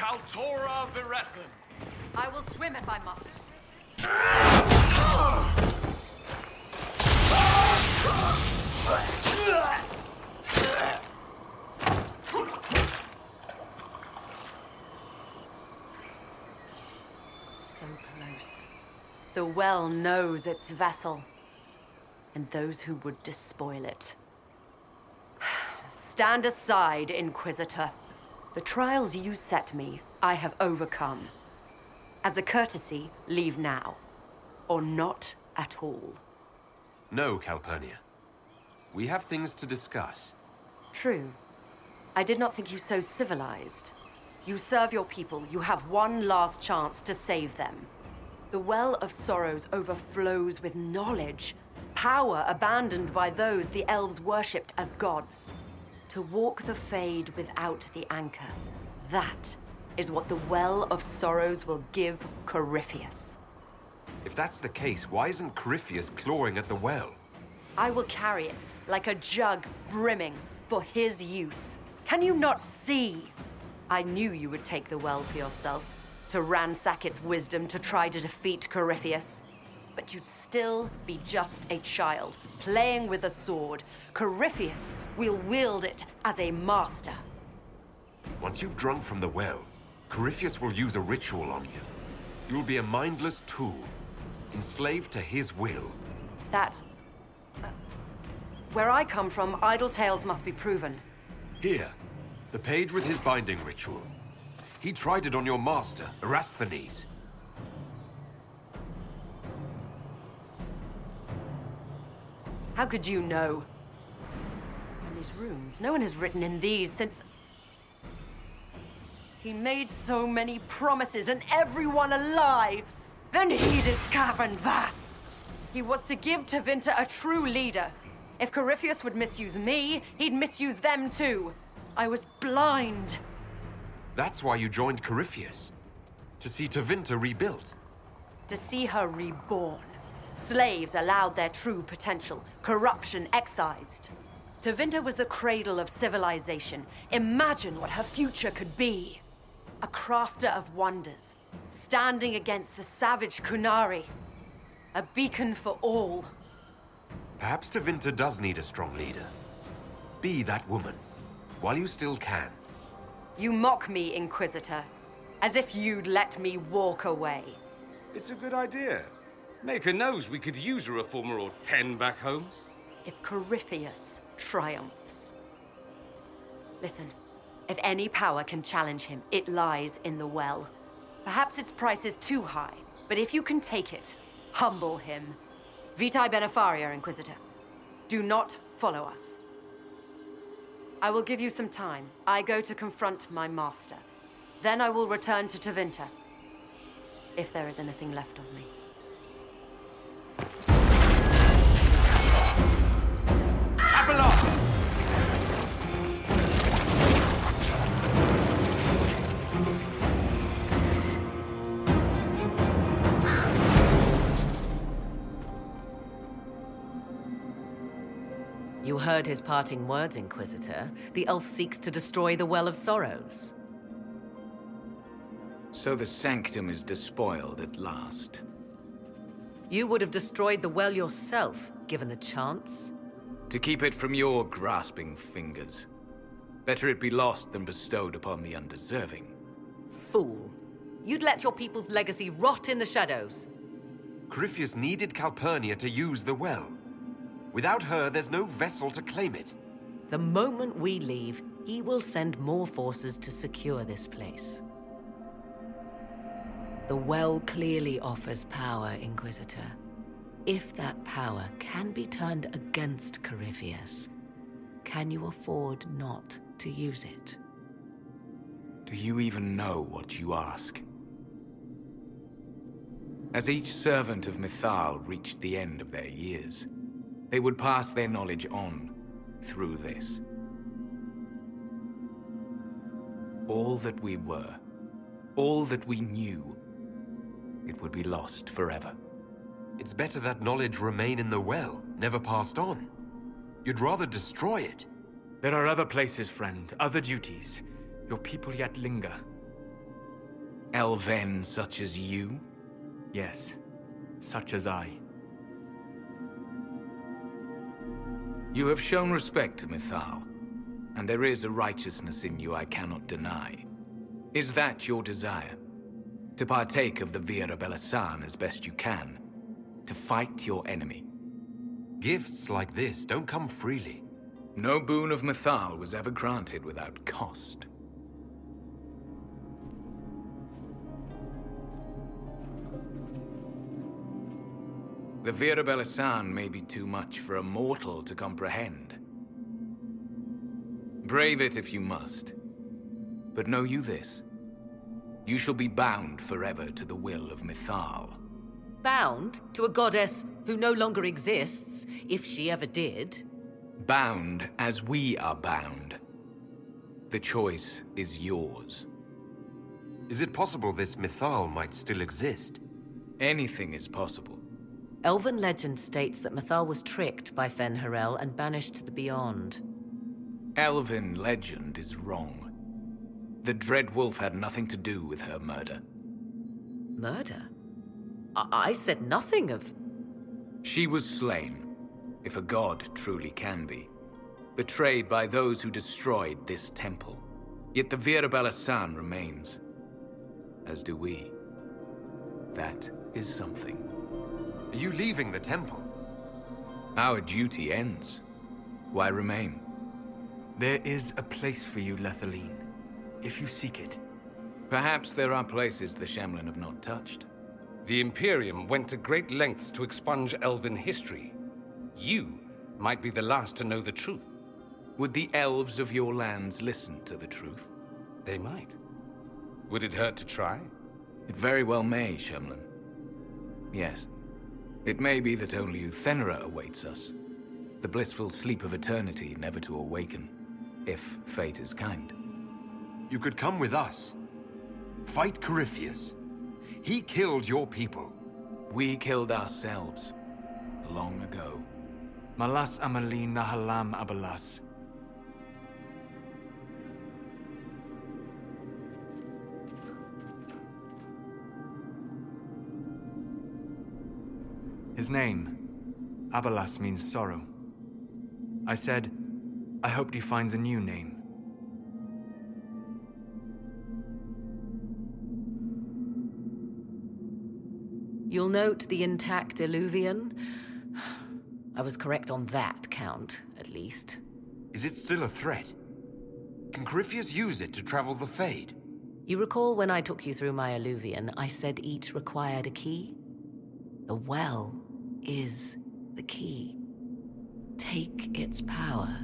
Kaltora Virethan. I will swim if I must. So close. The well knows its vessel, and those who would despoil it. Stand aside, Inquisitor. The trials you set me, I have overcome. As a courtesy, leave now. Or not at all. No, Calpurnia. We have things to discuss. True. I did not think you so civilized. You serve your people. You have one last chance to save them. The Well of Sorrows overflows with knowledge. Power abandoned by those the elves worshipped as gods. To walk the Fade without the anchor. That is what the Well of Sorrows will give Corypheus. If that's the case, why isn't Corypheus clawing at the well? I will carry it like a jug brimming for his use. Can you not see? I knew you would take the well for yourself, to ransack its wisdom to try to defeat Corypheus. But you'd still be just a child, playing with a sword. Corypheus will wield it as a master. Once you've drunk from the well, Corypheus will use a ritual on you. You'll be a mindless tool, enslaved to his will. Where I come from, idle tales must be proven. Here, the page with his binding ritual. He tried it on your master, Erasthenes. How could you know? And these runes, no one has written in these since... He made so many promises, and everyone a lie. Then he this cavern vast. He was to give Tevinter a true leader. If Corypheus would misuse me, he'd misuse them too. I was blind. That's why you joined Corypheus. To see Tevinter rebuilt. To see her reborn. Slaves allowed their true potential, corruption excised. Tevinter was the cradle of civilization. Imagine what her future could be. A crafter of wonders, standing against the savage Kunari. A beacon for all. Perhaps Tevinter does need a strong leader. Be that woman, while you still can. You mock me, Inquisitor, as if you'd let me walk away. It's a good idea. Maker knows we could use a reformer or 10 back home. If Corypheus triumphs. Listen, if any power can challenge him, it lies in the well. Perhaps its price is too high, but if you can take it, humble him. Vitae Benefaria, Inquisitor. Do not follow us. I will give you some time. I go to confront my master. Then I will return to Tevinter. If there is anything left of me. Abelard! You heard his parting words, Inquisitor. The elf seeks to destroy the Well of Sorrows. So the sanctum is despoiled at last. You would have destroyed the well yourself, given the chance. To keep it from your grasping fingers. Better it be lost than bestowed upon the undeserving. Fool. You'd let your people's legacy rot in the shadows. Corypheus needed Calpurnia to use the well. Without her, there's no vessel to claim it. The moment we leave, he will send more forces to secure this place. The well clearly offers power, Inquisitor. If that power can be turned against Corypheus, can you afford not to use it? Do you even know what you ask? As each servant of Mythal reached the end of their years, they would pass their knowledge on through this. All that we were, all that we knew, it would be lost forever. It's better that knowledge remain in the well, never passed on. You'd rather destroy it. There are other places, friend, other duties. Your people yet linger. Elven such as you? Yes, such as I. You have shown respect to Mythal, and there is a righteousness in you I cannot deny. Is that your desire? To partake of the Vira Belasan as best you can? To fight your enemy? Gifts like this don't come freely. No boon of Mythal was ever granted without cost. The Vira Belasan may be too much for a mortal to comprehend. Brave it if you must. But know you this. You shall be bound forever to the will of Mythal. Bound to a goddess who no longer exists, if she ever did. Bound as we are bound. The choice is yours. Is it possible this Mythal might still exist? Anything is possible. Elven legend states that Mythal was tricked by Fen'Harel and banished to the Beyond. Elven legend is wrong. The Dreadwolf had nothing to do with her murder. Murder? I said nothing of... She was slain, if a god truly can be. Betrayed by those who destroyed this temple. Yet the Vira Belasan remains. As do we. That is something. Are you leaving the temple? Our duty ends. Why remain? There is a place for you, Lethaline, if you seek it. Perhaps there are places the Shemlin have not touched. The Imperium went to great lengths to expunge Elven history. You might be the last to know the truth. Would the elves of your lands listen to the truth? They might. Would it hurt to try? It very well may, Shemlin. Yes. It may be that only Uthenera awaits us. The blissful sleep of eternity never to awaken, if fate is kind. You could come with us. Fight Corypheus. He killed your people. We killed ourselves. Long ago. Malas Amalin Nahalam Abalas. His name, Abalas, means sorrow. I said, I hoped he finds a new name. You'll note the intact Illuvian. I was correct on that count, at least. Is it still a threat? Can Corypheus use it to travel the Fade? You recall when I took you through my Illuvian, I said each required a key? The well is the key. Take its power,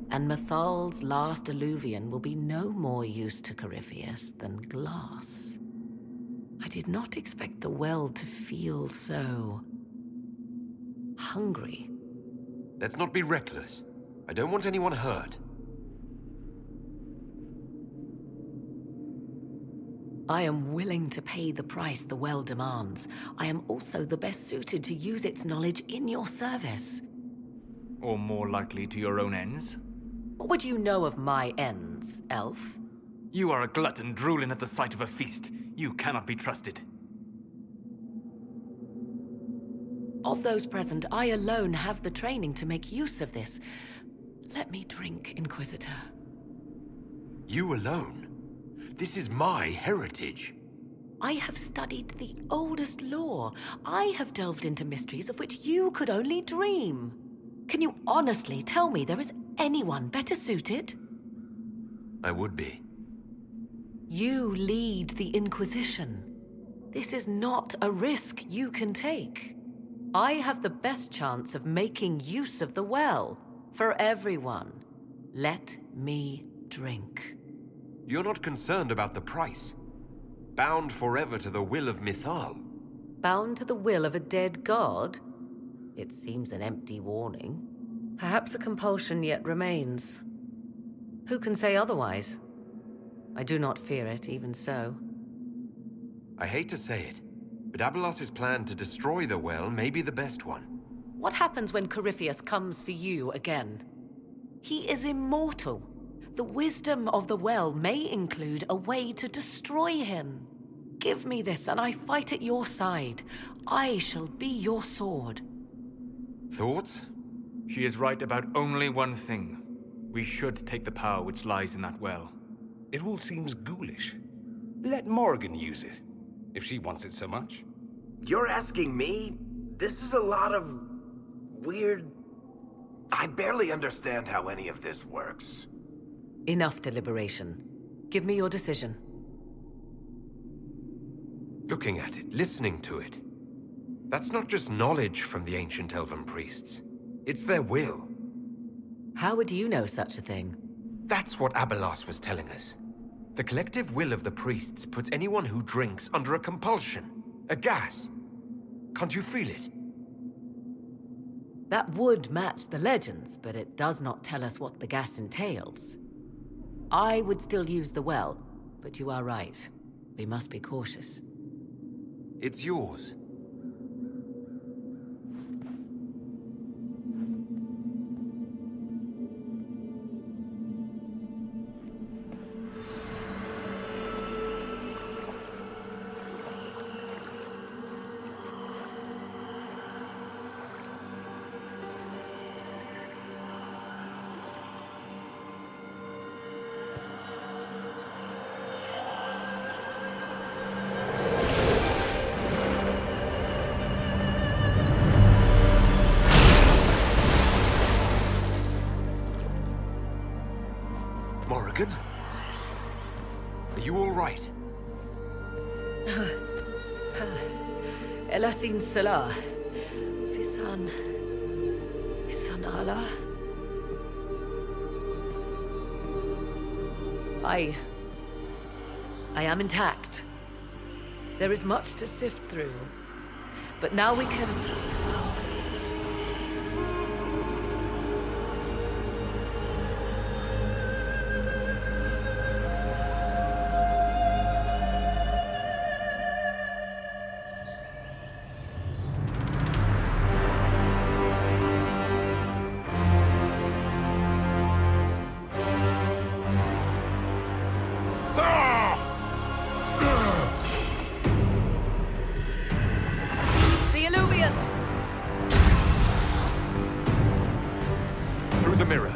and Mythal's last Illuvian will be no more use to Corypheus than glass. I did not expect the well to feel so... hungry. Let's not be reckless. I don't want anyone hurt. I am willing to pay the price the well demands. I am also the best suited to use its knowledge in your service. Or more likely to your own ends? What would you know of my ends, elf? You are a glutton drooling at the sight of a feast. You cannot be trusted. Of those present, I alone have the training to make use of this. Let me drink, Inquisitor. You alone? This is my heritage. I have studied the oldest lore. I have delved into mysteries of which you could only dream. Can you honestly tell me there is anyone better suited? I would be. You lead the Inquisition. This is not a risk you can take. I have the best chance of making use of the well for everyone. Let me drink. You're not concerned about the price. Bound forever to the will of Mythal. Bound to the will of a dead god? It seems an empty warning. Perhaps a compulsion yet remains. Who can say otherwise? I do not fear it, even so. I hate to say it, but Abelas's plan to destroy the well may be the best one. What happens when Corypheus comes for you again? He is immortal. The wisdom of the well may include a way to destroy him. Give me this, and I fight at your side. I shall be your sword. Thoughts? She is right about only one thing. We should take the power which lies in that well. It all seems ghoulish. Let Morrigan use it, if she wants it so much. You're asking me? This is a lot of... weird... I barely understand how any of this works. Enough deliberation. Give me your decision. Looking at it, listening to it. That's not just knowledge from the ancient elven priests. It's their will. How would you know such a thing? That's what Abelas was telling us. The collective will of the priests puts anyone who drinks under a compulsion. A gas. Can't you feel it? That would match the legends, but it does not tell us what the gas entails. I would still use the well, but you are right. We must be cautious. It's yours. Morrigan? Are you all right? Elasin Salah. Visan Allah. I am intact. There is much to sift through. But now we can... Through the mirror.